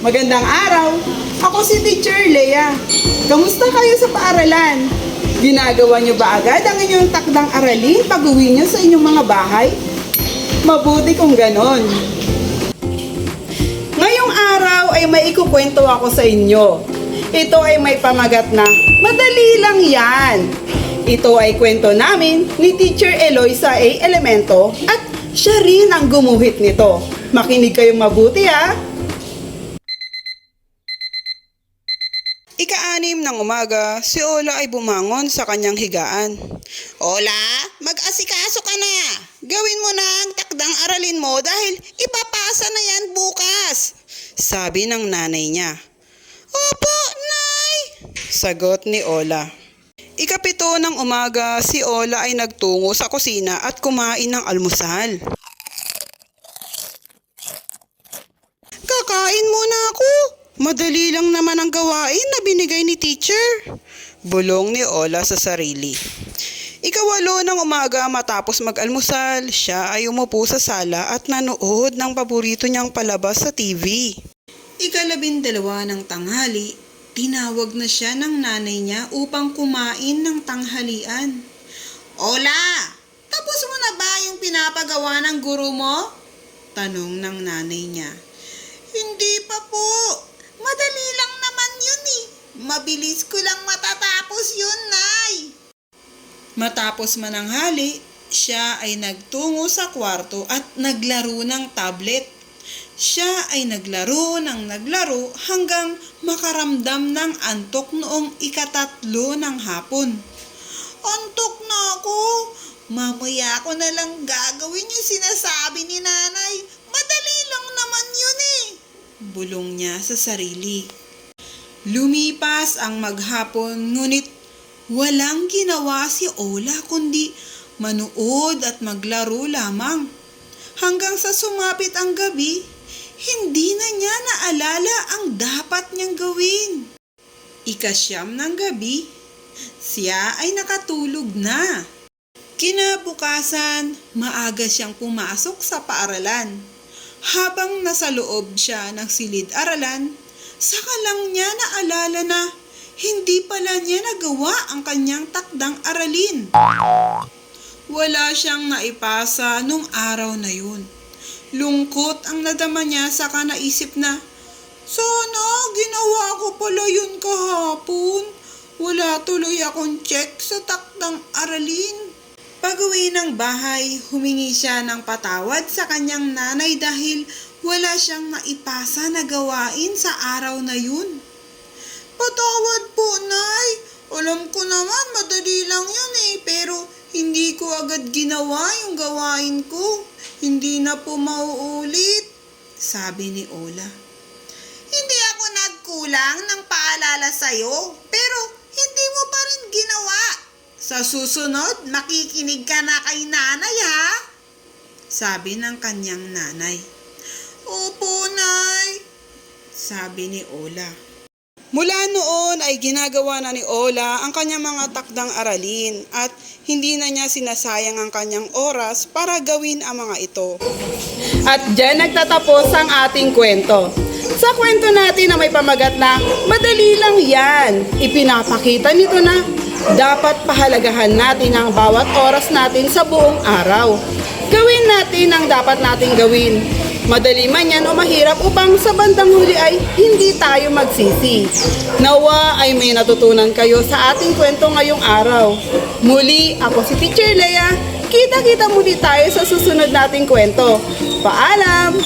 Magandang araw! Ako si Teacher Lea. Kamusta kayo sa paaralan? Ginagawa niyo ba agad ang inyong takdang aralin pag-uwi niyo sa inyong mga bahay? Mabuti kung ganon. Ngayong araw ay may ikukwento ako sa inyo. Ito ay may pamagat na madali lang yan. Ito ay kwento namin ni Teacher Eloisa A. Elemento at siya rin ang gumuhit nito. Makinig kayong mabuti ha! Ika-6 ng umaga, si Ola ay bumangon sa kanyang higaan. Ola, mag-asikaso ka na. Gawin mo na ang takdang aralin mo dahil ipapasa na yan bukas, sabi ng nanay niya. Opo, Nay! Sagot ni Ola. Ika-7 ng umaga, si Ola ay nagtungo sa kusina at kumain ng almusal. Kakain muna ako. Madali lang naman ang gawain na binigay ni teacher. Bulong ni Ola sa sarili. Ika-8 ng umaga matapos mag-almusal, siya ay umupo sa sala at nanood ng paborito niyang palabas sa TV. Ika-12 ng tanghali, tinawag na siya ng nanay niya upang kumain ng tanghalian. Ola, tapos mo na ba yung pinapagawa ng guro mo? Tanong ng nanay niya. Hindi pa po. Madali lang naman yun eh. Mabilis ko lang matatapos yun, Nay. Matapos mananghali, siya ay nagtungo sa kwarto at naglaro ng tablet. Siya ay naglaro hanggang makaramdam ng antok noong ika-3 ng hapon. Antok na ako. Mamaya ko na lang gagawin yung sinasabi ni nanay. Madali lang naman yun eh. Bulong niya sa sarili. Lumipas ang maghapon ngunit walang ginawa si Ola kundi manood at maglaro lamang. Hanggang sa sumapit ang gabi, hindi na niya naalala ang dapat niyang gawin. Ika-9 ng gabi, siya ay nakatulog na. Kinabukasan, maaga siyang pumasok sa paaralan. Habang nasa loob siya ng silid-aralan, saka lang niya naalala na hindi pala niya nagawa ang kanyang takdang aralin. Wala siyang naipasa nung araw na yun. Lungkot ang nadama niya saka naisip na, sana ginawa ko pala yun kahapon. Wala tuloy akong check sa takdang aralin. Pag-uwi ng bahay, humingi siya ng patawad sa kanyang nanay dahil wala siyang naipasa na gawain sa araw na yun. Patawad po, Nay. Alam ko naman madali lang yun eh, pero hindi ko agad ginawa yung gawain ko. Hindi na po mauulit, sabi ni Ola. Hindi ako nagkulang ng paalala sa'yo, pero hindi mo pa rin ginawa. Sa susunod, makikinig ka na kay nanay ha? Sabi ng kanyang nanay. Opo, Nay, sabi ni Ola. Mula noon ay ginagawa na ni Ola ang kanyang mga takdang aralin at hindi na niya sinasayang ang kanyang oras para gawin ang mga ito. At dyan nagtatapos ang ating kwento. Sa kwento natin na may pamagat na madali lang yan, ipinapakita nito na dapat pahalagahan natin ang bawat oras natin sa buong araw. Gawin natin ang dapat nating gawin. Madali man yan o mahirap upang sa bandang huli ay hindi tayo magsisi. Nawa ay may natutunan kayo sa ating kwento ngayong araw. Muli, ako si Teacher Lea. Kita-kita muli tayo sa susunod nating kwento. Paalam!